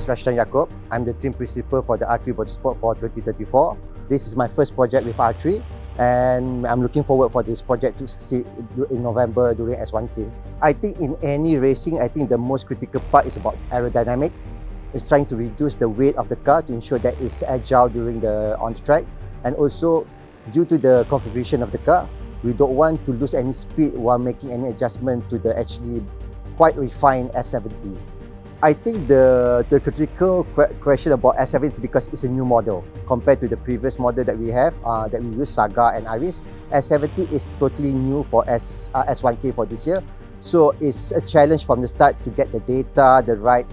Rashdan Yaacob. I'm the Team Principal for the R3 Motorsport for 2034. This is my first project with R3 and I'm looking forward for this project to succeed in November during S1K. I think in any racing, I think the most critical part is about aerodynamic. It's trying to reduce the weight of the car to ensure that it's agile on the track, and also due to the configuration of the car, we don't want to lose any speed while making any adjustment to the actually quite refined S70. I think the critical question about S70 is because it's a new model compared to the previous model that we have, that we use Saga and Iris. S70 is totally new for S1K for this year. So it's a challenge from the start to get the data, the right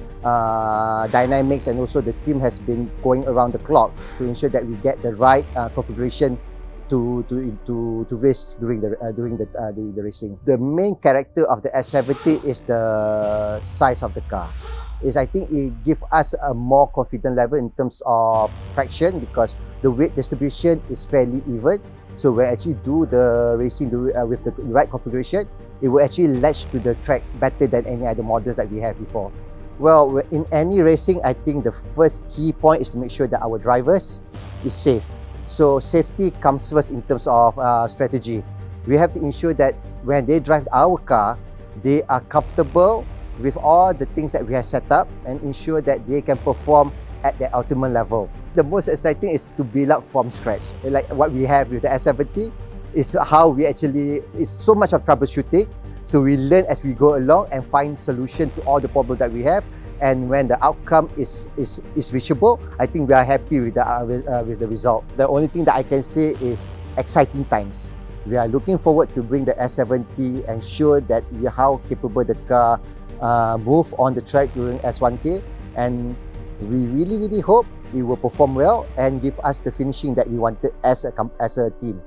dynamics, and also the team has been going around the clock to ensure that we get the right configuration to race during the racing. The main character of the S70 is the size of the car. I think it gives us a more confident level in terms of traction because the weight distribution is fairly even. So when I actually do the racing with the right configuration, it will actually latch to the track better than any other models that we have before. Well, in any racing, I think the first key point is to make sure that our drivers is safe. So safety comes first in terms of strategy. We have to ensure that when they drive our car, they are comfortable with all the things that we have set up and ensure that they can perform at their ultimate level. The most exciting is to build up from scratch. Like what we have with the S70 is how we actually, it's so much of troubleshooting. So we learn as we go along and find solution to all the problems that we have. And when the outcome is reachable, I think we are happy with the result. The only thing that I can say is exciting times. We are looking forward to bring the S70 and show that how capable the car move on the track during S1K. And we really hope it will perform well and give us the finishing that we wanted as a team.